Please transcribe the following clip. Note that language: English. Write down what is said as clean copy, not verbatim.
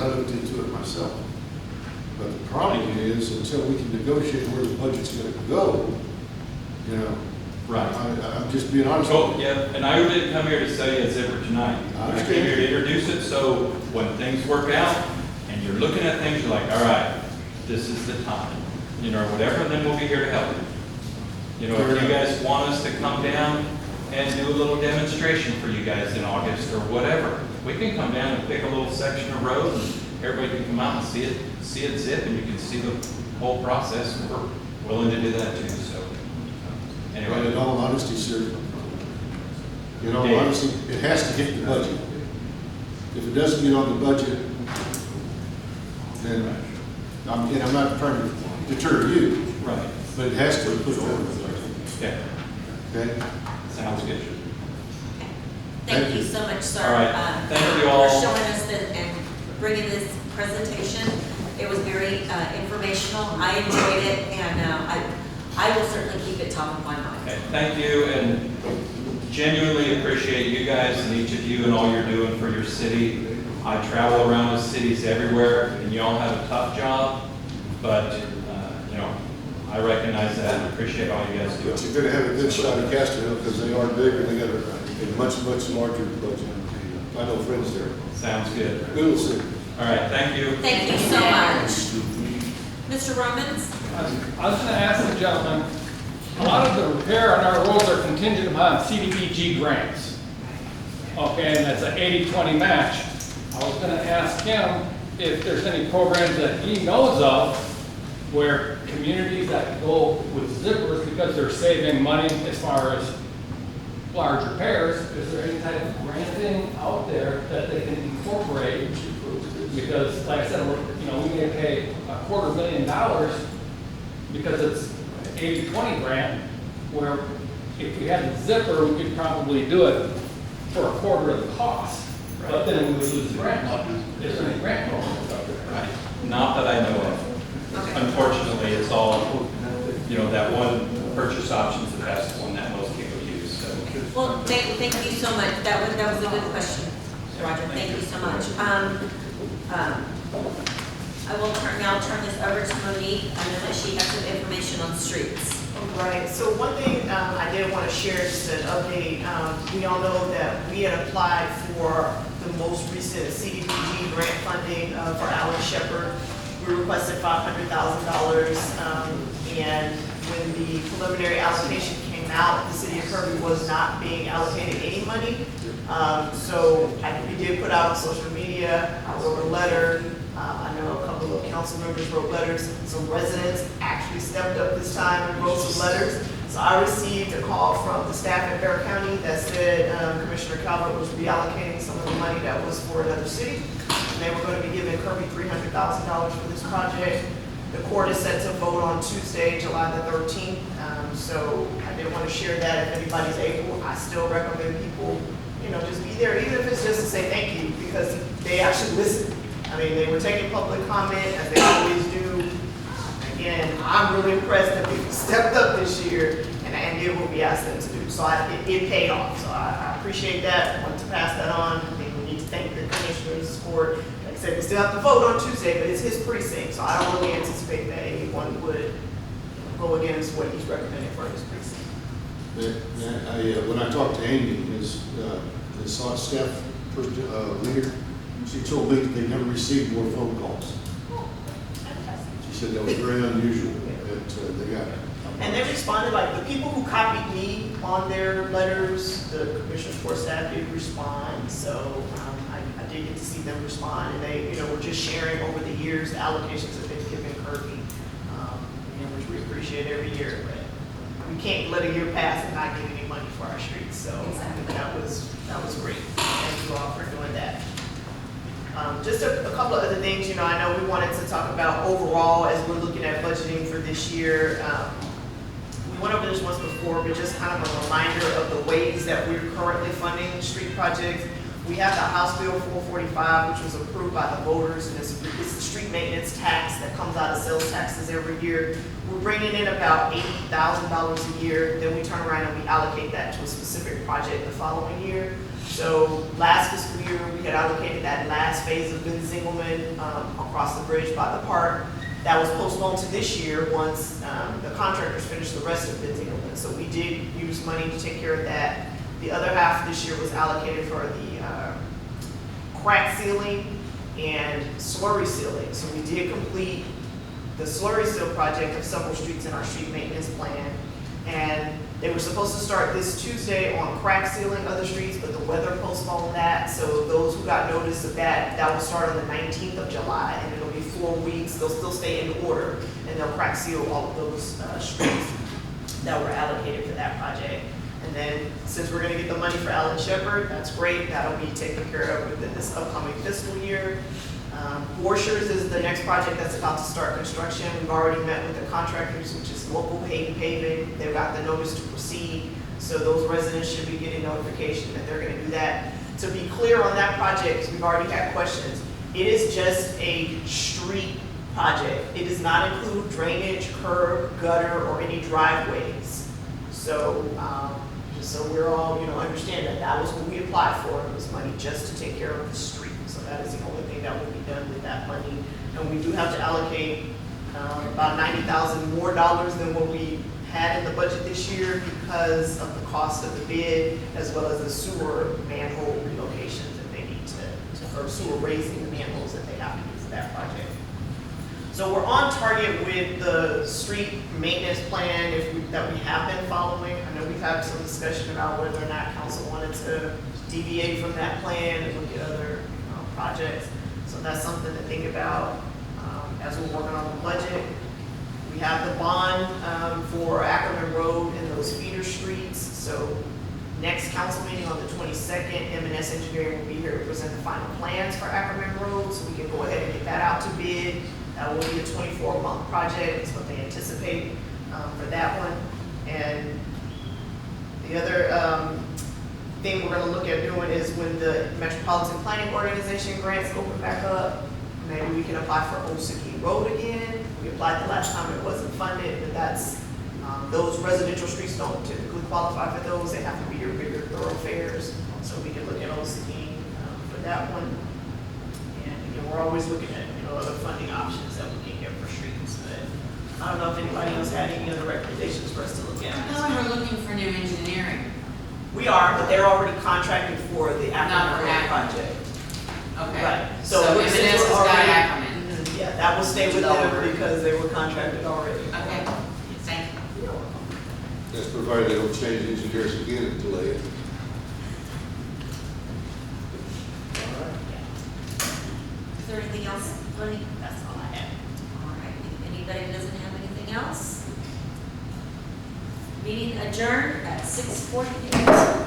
I looked into it myself. But the problem is, until we can negotiate where the budget's gonna go, you know. Right. I'm just being honest. Oh, yeah, and I didn't come here to sell you a zipper tonight. I I understand. came here to introduce it, so when things work out, and you're looking at things, you're like, all right, this is the time, you know, or whatever, and then we'll be here to help you. You know, if you guys want us to come down and do a little demonstration for you guys in August or whatever, we can come down and pick a little section of road, and everybody can come out and see it zip, and you can see the whole process, and we're willing to do that too, so. But in Anyway, all honesty, sir, in all Dave. honesty, it has to hit the budget. If it doesn't get on the budget, then, and I'm not trying to deter you, right, but it has to be put on the budget. okay, Okay? sounds good. Thank you so much, sir. All right. Thank you all. For showing us and bringing this presentation. It was very informational. I enjoyed it, and I will certainly keep it top of my mind. Okay, thank you, and genuinely appreciate you guys and each of you and all you're doing for your city. I travel around the cities everywhere, and you all have a tough job, but, you know, I recognize that and appreciate all you guys do. But you're gonna have a good shot at Castro Hill because they are bigger, they got a much, much larger budget. I know friends there. Sounds good. We'll see. All right, thank you. Thank you so much. Mr. Romans? I was going to ask the gentleman, a lot of the repair on our roads are contingent upon CDBG grants. Okay, and that's an 80-20 match. I was going to ask him if there's any programs that he knows of where communities that go with zippers because they're saving money as far as large repairs, is there any type of granting out there that they can incorporate? Because like I said, you know, we may pay $250,000 because it's 80-20 grant, where if we had the zipper, we could probably do it for a quarter of the cost. But then we would lose the grant money. Is there any grant programs out there? Right. Not that I know of. Unfortunately, it's all, you know, that one purchase option's the best one that most people use, so. Well, thank you so much. That was a good question, Roger. Thank you so much. I will now turn this over to Monique. I know that she has some information on streets. Right, so one thing I did want to share, just an update. We all know that we had applied for the most recent CDBG grant funding for Alan Shepard. We requested $500,000, and when the preliminary allocation came out, the city of Kirby was not being allocated any money. So we did put out on social media, I wrote a letter. I know a couple of council members wrote letters. Some residents actually stepped up this time and wrote some letters. So I received a call from the staff at Bear County that said Commissioner Calvert was reallocating some of the money that was for another city. And they were going to be giving Kirby $300,000 for this project. The court is set to vote on Tuesday, July the 13th. So I did want to share that if anybody's able. I still recommend people, you know, just be there, even if it's just to say thank you, because they actually listen. I mean, they were taking public comment, as they always do. Again, I'm really impressed that people stepped up this year and did what we asked them to do. So it paid off. So I appreciate that. I want to pass that on. I think we need to thank the commissioners for, like I said, we still have to vote on Tuesday, but it's his precinct. So I don't really anticipate that anyone would go against what he's recommending for his precinct. When I talked to Amy, his staff leader, she told me that they never received more phone calls. She said that was very unusual that they got it. And they responded, like the people who copied me on their letters, the commissioner's court staff did respond. So I did get to see them respond, and they, you know, were just sharing over the years the allocations that they've given Kirby, which we appreciate every year. But we can't let a year pass and not get any money for our streets. So Exactly. that was great. Thank you all for doing that. Just a couple of other things, you know, I know we wanted to talk about overall as we're looking at budgeting for this year. We went over this once before, but just kind of a reminder of the ways that we're currently funding street projects. We have the House Bill 445, which was approved by the voters, and it's the street maintenance tax that comes out of sales taxes every year. We're bringing in about $80,000 a year. Then we turn around and we allocate that to a specific project the following year. So last fiscal year, we had allocated that last phase of Ben Zingelman across the bridge by the park. That was postponed to this year once the contractors finished the rest of Ben Zingelman. So we did use money to take care of that. The other half this year was allocated for the crack sealing and slurry sealing. So we did complete the slurry seal project of several streets in our street maintenance plan. And they were supposed to start this Tuesday on crack sealing other streets, but the weather postponed that. So those who got notice of that, that will start on the 19th of July, and it'll be 4 weeks. They'll still stay in order, and they'll crack seal all of those streets that were allocated for that project. And then, since we're gonna get the money for Allen Shepherd, that's great. That'll be taken care of within this upcoming fiscal year. Borchers is the next project that's about to start construction. We've already met with the contractors, which is Local Paving. They've got the notice to proceed, so those residents should be getting notification that they're gonna do that. To be clear on that project, because we've already had questions, it is just a street project. It does not include drainage, curb, gutter, or any driveways. So, just so we're all, understand that that was what we applied for. It was money just to take care of the street. So that is the only thing that will be done with that money. And we do have to allocate about $90,000 more than what we had in the budget this year because of the cost of the bid, as well as the sewer manhole relocations that they need or sewer raising the manholes that they have to do for that project. So we're on target with the street maintenance plan that we have been following. I know we've had some discussion about whether or not council wanted to deviate from that plan and look at other projects. So that's something to think about as we're working on the budget. We have the bond for Ackerman Road and those feeder streets. So next council meeting on the 22nd, M&S Engineering will be here to present the final plans for Ackerman Road, so we can go ahead and get that out to bid. That will be a 24-month project, is what they anticipate for that one. And the other thing we're going to look at doing is when the Metropolitan Planning Organization grants open back up, maybe we can apply for Osaki Road again. We applied the last time, it wasn't funded, but that's, those residential streets don't typically qualify for those. They have to be your bigger thoroughfares. So we can look at Osaki for that one. And again, we're always looking at, other funding options that we can get for streets. But I don't know if anybody else had any other recommendations for us to look at. No, we're looking for new engineering. We are, but they're already contracted for the Not Ackerman for Road Ackerman. project. Okay. Right. So since M&S we're has got already- Ackerman. Mhm, yeah, that will stay with Lower. them because they were contracted already. Okay, thank you. That's provided they don't change engineers again and delay it. Is there anything else, Lenny? That's all I have. All right, if anybody doesn't have anything else? Meeting adjourned at 6:48.